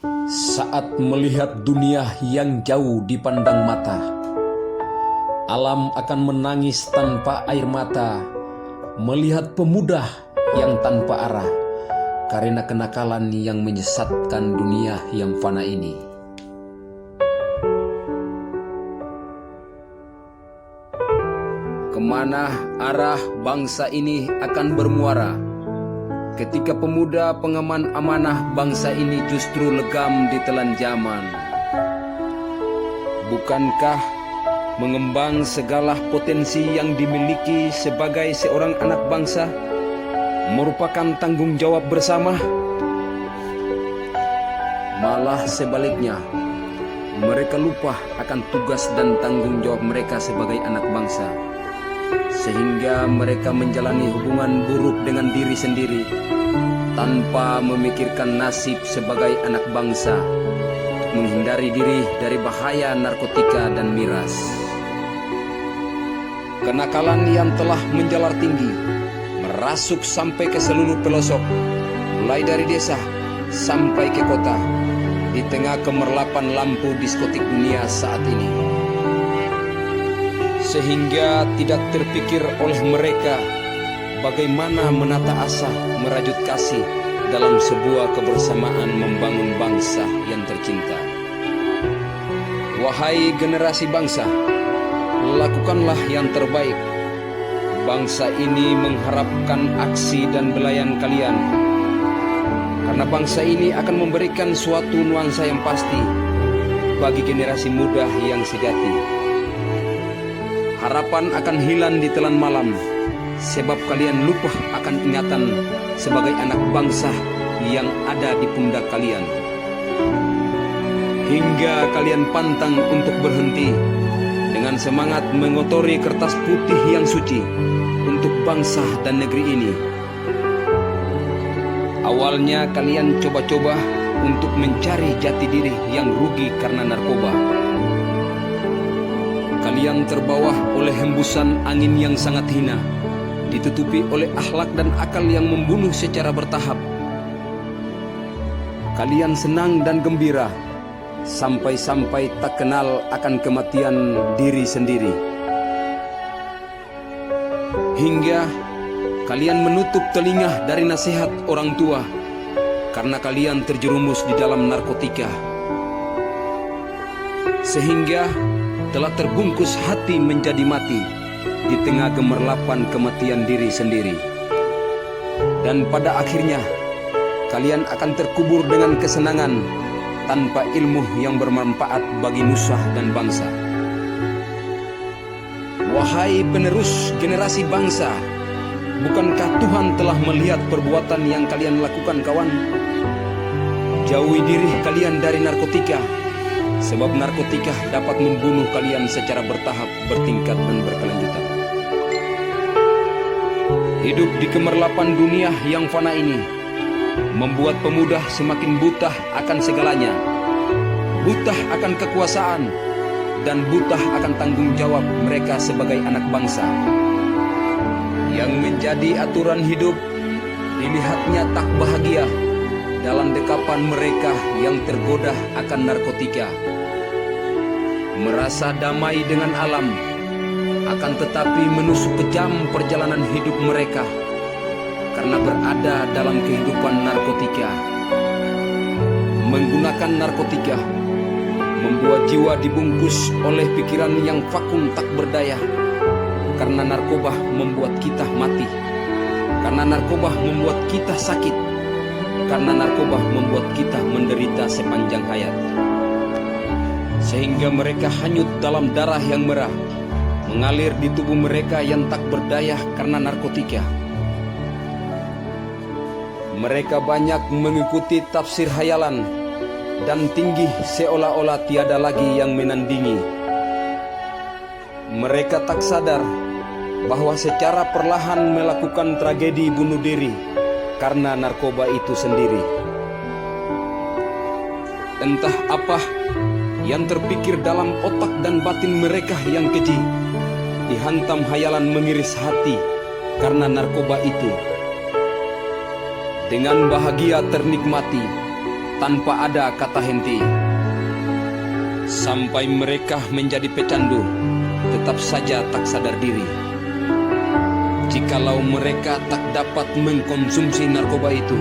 Saat melihat dunia yang jauh dipandang mata, alam akan menangis tanpa air mata, melihat pemuda yang tanpa arah, karena kenakalan yang menyesatkan dunia yang fana ini. Kemana arah bangsa ini akan bermuara ketika pemuda pengaman amanah bangsa ini justru legam ditelan zaman? Bukankah mengembang segala potensi yang dimiliki sebagai seorang anak bangsa merupakan tanggung jawab bersama? Malah sebaliknya, mereka lupa akan tugas dan tanggung jawab mereka sebagai anak bangsa, sehingga mereka menjalani hubungan buruk dengan diri sendiri tanpa memikirkan nasib sebagai anak bangsa, menghindari diri dari bahaya narkotika dan miras. Kenakalan yang telah menjalar tinggi, merasuk sampai ke seluruh pelosok, mulai dari desa sampai ke kota, di tengah kemerlapan lampu diskotik dunia saat ini. Sehingga tidak terpikir oleh mereka bagaimana menata asa merajut kasih dalam sebuah kebersamaan membangun bangsa yang tercinta. Wahai generasi bangsa, lakukanlah yang terbaik. Bangsa ini mengharapkan aksi dan belayan kalian, karena bangsa ini akan memberikan suatu nuansa yang pasti bagi generasi muda yang sejati. Harapan akan hilang di telan malam, sebab kalian lupa akan ingatan sebagai anak bangsa yang ada di pundak kalian. Hingga kalian pantang untuk berhenti dengan semangat mengotori kertas putih yang suci untuk bangsa dan negeri ini. Awalnya kalian coba-coba untuk mencari jati diri yang rugi karena narkoba. Kalian terbawa oleh hembusan angin yang sangat hina, ditutupi oleh akhlak dan akal yang membunuh secara bertahap. Kalian senang dan gembira, sampai-sampai tak kenal akan kematian diri sendiri. Hingga kalian menutup telinga dari nasihat orang tua, karena kalian terjerumus di dalam narkotika. Sehingga telah terbungkus hati menjadi mati di tengah gemerlapan kematian diri sendiri. Dan pada akhirnya kalian akan terkubur dengan kesenangan tanpa ilmu yang bermanfaat bagi nusa dan bangsa. Wahai penerus generasi bangsa, bukankah Tuhan telah melihat perbuatan yang kalian lakukan, kawan? Jauhi diri kalian dari narkotika, sebab narkotika dapat membunuh kalian secara bertahap, bertingkat, dan berkelanjutan. Hidup di kemerlapan dunia yang fana ini membuat pemuda semakin buta akan segalanya, buta akan kekuasaan, dan buta akan tanggung jawab mereka sebagai anak bangsa. Yang menjadi aturan hidup dilihatnya tak bahagia dalam dekapan mereka yang tergoda akan narkotika. Merasa damai dengan alam, akan tetapi menusuk kejam perjalanan hidup mereka karena berada dalam kehidupan narkotika. Menggunakan narkotika membuat jiwa dibungkus oleh pikiran yang vakum tak berdaya, karena narkoba membuat kita mati, karena narkoba membuat kita sakit, karena narkoba membuat kita menderita sepanjang hayat. Sehingga mereka hanyut dalam darah yang merah, mengalir di tubuh mereka yang tak berdaya karena narkotika. Mereka banyak mengikuti tafsir hayalan dan tinggi seolah-olah tiada lagi yang menandingi. Mereka tak sadar bahwa secara perlahan melakukan tragedi bunuh diri karena narkoba itu sendiri. Entah apa yang terpikir dalam otak dan batin mereka yang keji, dihantam hayalan mengiris hati karena narkoba itu. Dengan bahagia ternikmati, tanpa ada kata henti. Sampai mereka menjadi pecandu, tetap saja tak sadar diri. Jikalau mereka tak dapat mengkonsumsi narkoba itu,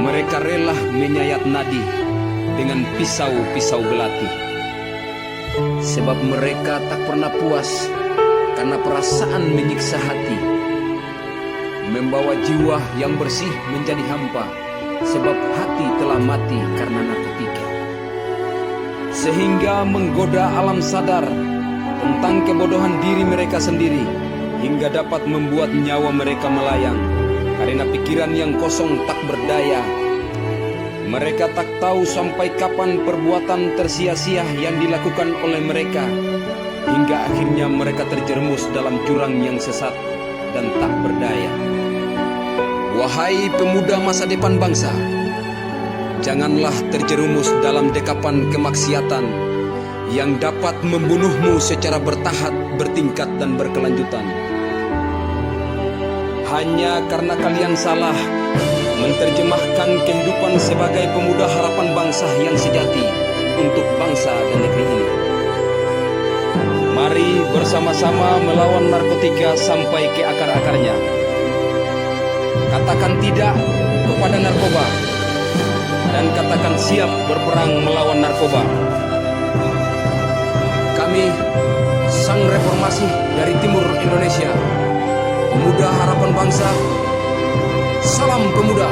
mereka rela menyayat nadi dengan pisau-pisau belati. Sebab mereka tak pernah puas karena perasaan menyiksa hati, membawa jiwa yang bersih menjadi hampa, sebab hati telah mati karena narkotika. Sehingga menggoda alam sadar tentang kebodohan diri mereka sendiri, hingga dapat membuat nyawa mereka melayang karena pikiran yang kosong tak berdaya. Mereka tak tahu sampai kapan perbuatan tersia-sia yang dilakukan oleh mereka, hingga akhirnya mereka terjerumus dalam jurang yang sesat dan tak berdaya. Wahai pemuda masa depan bangsa, janganlah terjerumus dalam dekapan kemaksiatan yang dapat membunuhmu secara bertahap, bertingkat, dan berkelanjutan. Hanya karena kalian salah menerjemahkan kehidupan sebagai pemuda harapan bangsa yang sejati untuk bangsa dan negeri ini. Mari bersama-sama melawan narkotika sampai ke akar-akarnya. Katakan tidak kepada narkoba dan katakan siap berperang melawan narkoba. Kami sang reformasi dari timur Indonesia, pemuda harapan bangsa. Salam pemuda.